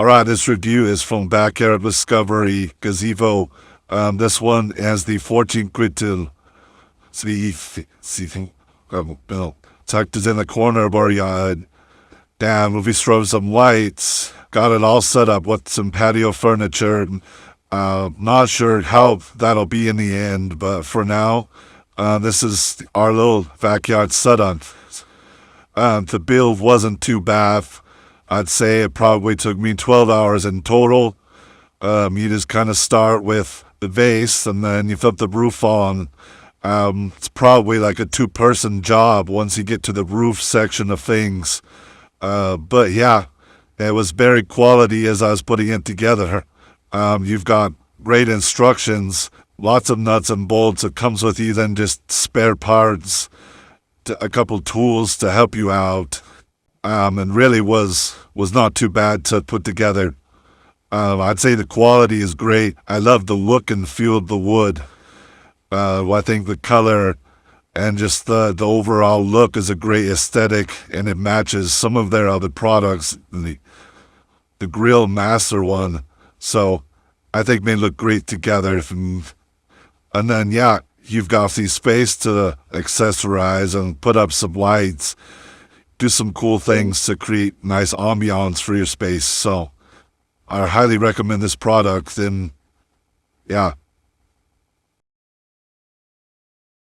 Alright, this review is from Backyard Discovery Gazebo. This one has the 14x12 tucked is in the corner of our yard. Damn, if we throw some lights, got it all set up with some patio furniture. Not sure how that'll be in the end, but for now, this is our little backyard setup. The build wasn't too bad. I'd say it probably took me 12 hours in total. You just kind of start with the base and then you flip the roof on. It's probably like a two-person job once you get to the roof section of things. But yeah, it was very quality as I was putting it together. You've got great instructions, lots of nuts and bolts. It comes with even just spare parts, a couple tools to help you out. And really was not too bad to put together. I'd say the quality is great. I love the look and feel of the wood. I think the color and just the overall look is a great aesthetic, and it matches some of their other products, the Grill Master one. So I think they look great together. And then, yeah, you've got the space to accessorize and put up some lights, do some cool things to create nice ambiance for your space. So I highly recommend this product, and yeah,